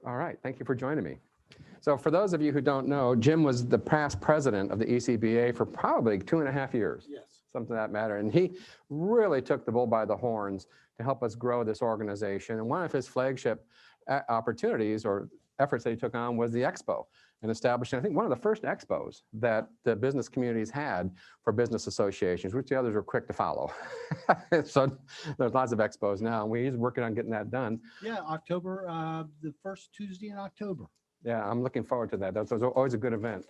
All right, thank you for joining me. So for those of you who don't know, Jim was the past president of the ECBA for probably 2.5 years, Yes. something of that matter. And he really took the bull by the horns to help us grow this organization. And one of his flagship opportunities or efforts that he took on was the expo and establishing, I think, one of the first expos that the business communities had for business associations, which the others were quick to follow. So there's lots of expos now, and he's working on getting that done. Yeah, October, the first Tuesday in October. Yeah, I'm looking forward to that. That's always a good event.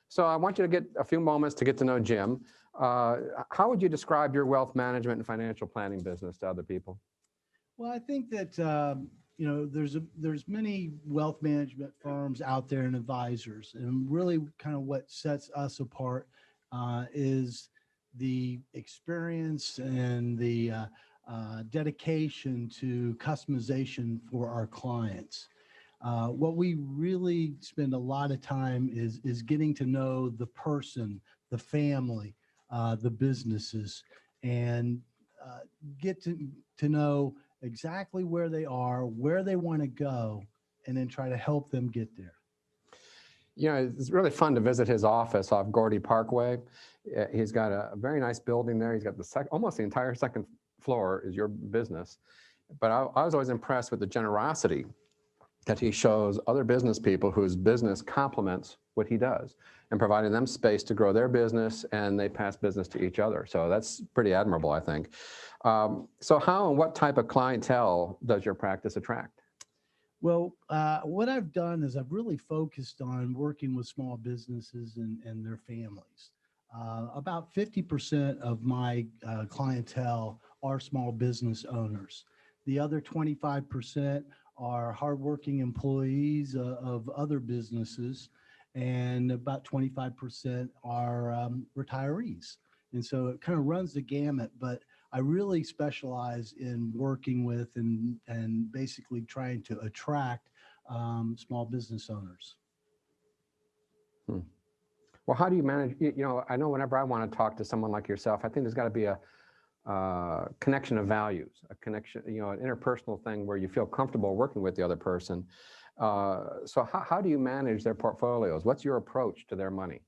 So I want you to get a few moments to get to know Jim. How would you describe your wealth management and financial planning business to other people? Well, I think that there's many wealth management firms out there and advisors, and really kind of what sets us apart is the experience and the dedication to customization for our clients. What we really spend a lot of time is getting to know the person, the family, the businesses, and get to know exactly where they are, where they want to go, and then try to help them get there. You know, it's really fun to visit his office off Gordy Parkway. He's got a very nice building there. He's got almost the entire second floor is your business. But I was always impressed with the generosity that he shows other business people whose business complements what he does and providing them space to grow their business, and they pass business to each other. So that's pretty admirable, I think. So how and what type of clientele does your practice attract? Well, what I've done is I've really focused on working with small businesses and their families. About 50% of my clientele are small business owners. The other 25% are hardworking employees of other businesses, and about 25% are retirees. And so it kind of runs the gamut, but I really specialize in working with and basically trying to attract small business owners. Hmm. Well, how do you manage, I know whenever I want to talk to someone like yourself, I think there's got to be a connection of values, a connection, an interpersonal thing where you feel comfortable working with the other person. So how do you manage their portfolios? What's your approach to their money?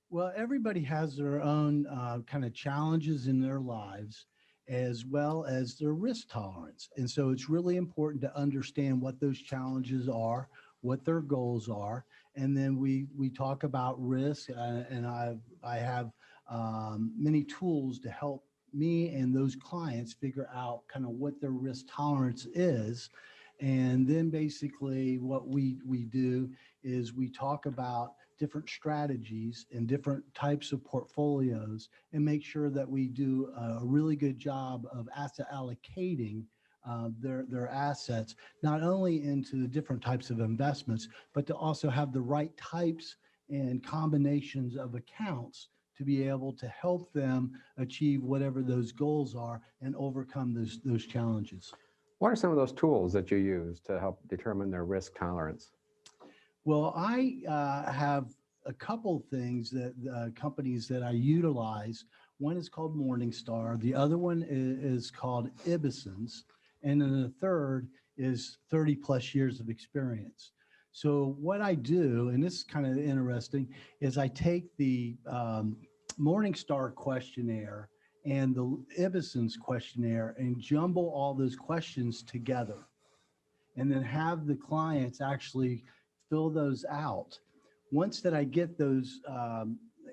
Well, everybody has their own kind of challenges in their lives, as well as their risk tolerance. And so it's really important to understand what those challenges are, what their goals are. And then we talk about risk, and I have many tools to help me and those clients figure out kind of what their risk tolerance is. And then basically what we do is we talk about different strategies and different types of portfolios and make sure that we do a really good job of asset allocating their assets, not only into the different types of investments, but to also have the right types and combinations of accounts to be able to help them achieve whatever those goals are and overcome those challenges. What are some of those tools that you use to help determine their risk tolerance? Well, I have a couple things that companies that I utilize. One is called Morningstar. The other one is called Ibison's. And then the third is 30 plus years of experience. So what I do, and this is kind of interesting, is I take the Morningstar questionnaire and the Ibison's questionnaire and jumble all those questions together and then have the clients actually fill those out. Once that I get those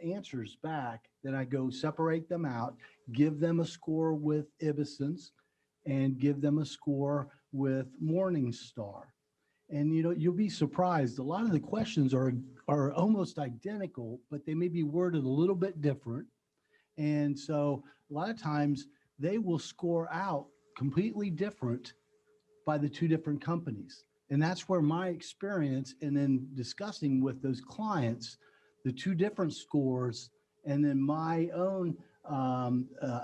answers back, then I go separate them out, give them a score with Ibison's, and give them a score with Morningstar. And you'll be surprised. A lot of the questions are almost identical, but they may be worded a little bit different. And so a lot of times they will score out completely different by the two different companies. And that's where my experience and then discussing with those clients, the two different scores, and then my own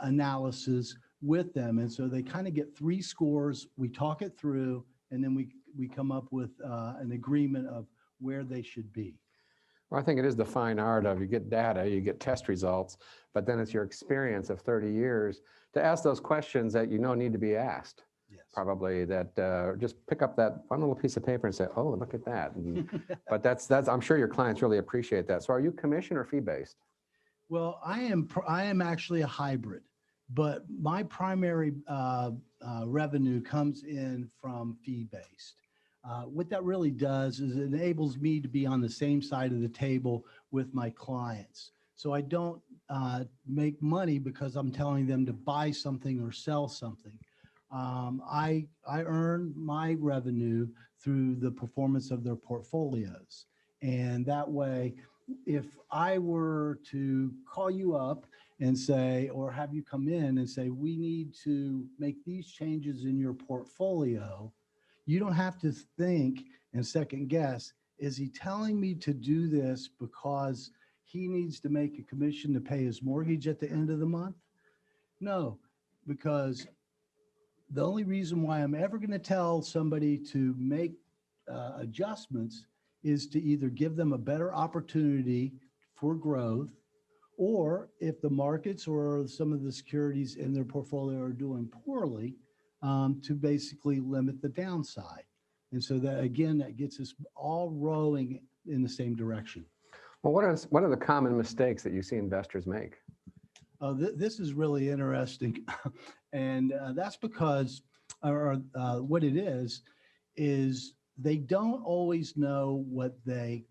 analysis with them. And so they kind of get three scores, we talk it through, and then we come up with an agreement of where they should be. Well, I think it is the fine art of you get data, you get test results, but then it's your experience of 30 years to ask those questions that need to be asked. Yes. probably that just pick up that one little piece of paper and say, oh, look at that. But that's, I'm sure your clients really appreciate that. So are you commission or fee-based? Well, I am actually a hybrid, but my primary revenue comes in from fee-based. What that really does is it enables me to be on the same side of the table with my clients. So I don't make money because I'm telling them to buy something or sell something. I earn my revenue through the performance of their portfolios. And that way, if I were to call you up and say, or have you come in and say, we need to make these changes in your portfolio, you don't have to think and second guess, is he telling me to do this because he needs to make a commission to pay his mortgage at the end of the month? No, because the only reason why I'm ever going to tell somebody to make adjustments is to either give them a better opportunity for growth, or if the markets or some of the securities in their portfolio are doing poorly, to basically limit the downside. And so that, again, that gets us all rowing in the same direction. Well, what are the common mistakes that you see investors make? This is really interesting. And that's because, or what it is they don't always know what they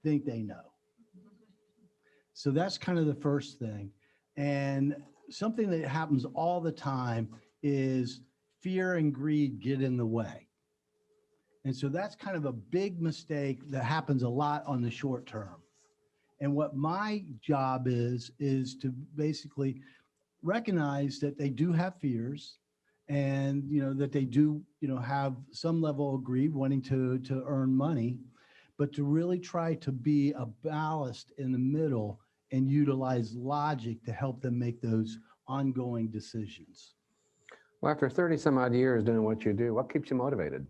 think they know. So that's kind of the first thing. And something that happens all the time is fear and greed get in the way. And so that's kind of a big mistake that happens a lot on the short term. And what my job is to basically recognize that they do have fears, and that they do have some level of greed, wanting to earn money, but to really try to be a ballast in the middle and utilize logic to help them make those ongoing decisions. Well, after 30 some odd years doing what you do, what keeps you motivated?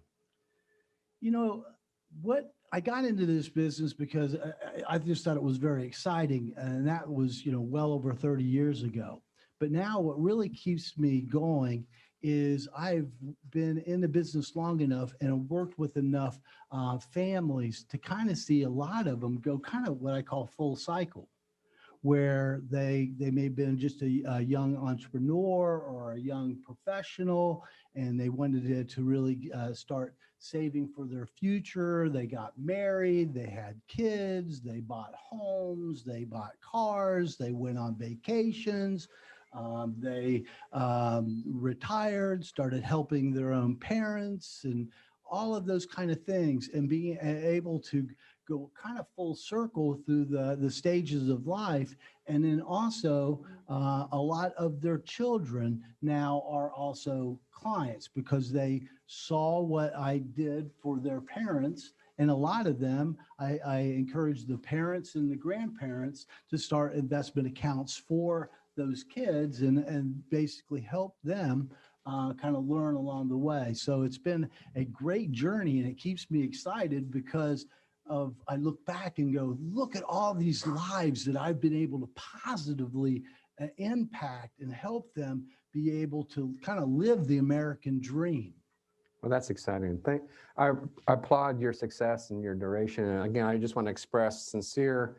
What I got into this business because I just thought it was very exciting, and that was well over 30 years ago. But now what really keeps me going is I've been in the business long enough and worked with enough families to kind of see a lot of them go kind of what I call full cycle, where they may have been just a young entrepreneur or a young professional, and they wanted to really start saving for their future. They got married, they had kids, they bought homes, they bought cars, they went on vacations. They retired, started helping their own parents, and all of those kind of things, and being able to go kind of full circle through the stages of life. And then also a lot of their children now are also clients because they saw what I did for their parents. And a lot of them, I encourage the parents and the grandparents to start investment accounts for those kids and basically help them kind of learn along the way. So it's been a great journey, and it keeps me excited because I look back and go, look at all these lives that I've been able to positively impact and help them be able to kind of live the American dream. Well, that's exciting. I applaud your success and your duration. And again, I just want to express sincere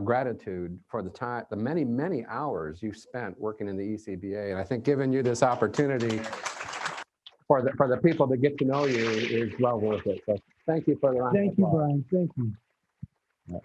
gratitude for the many, many hours you've spent working in the ECBA. And I think giving you this opportunity for the people to get to know you is well worth it. So thank you for the round of Thank you, applause. Brian. Thank you.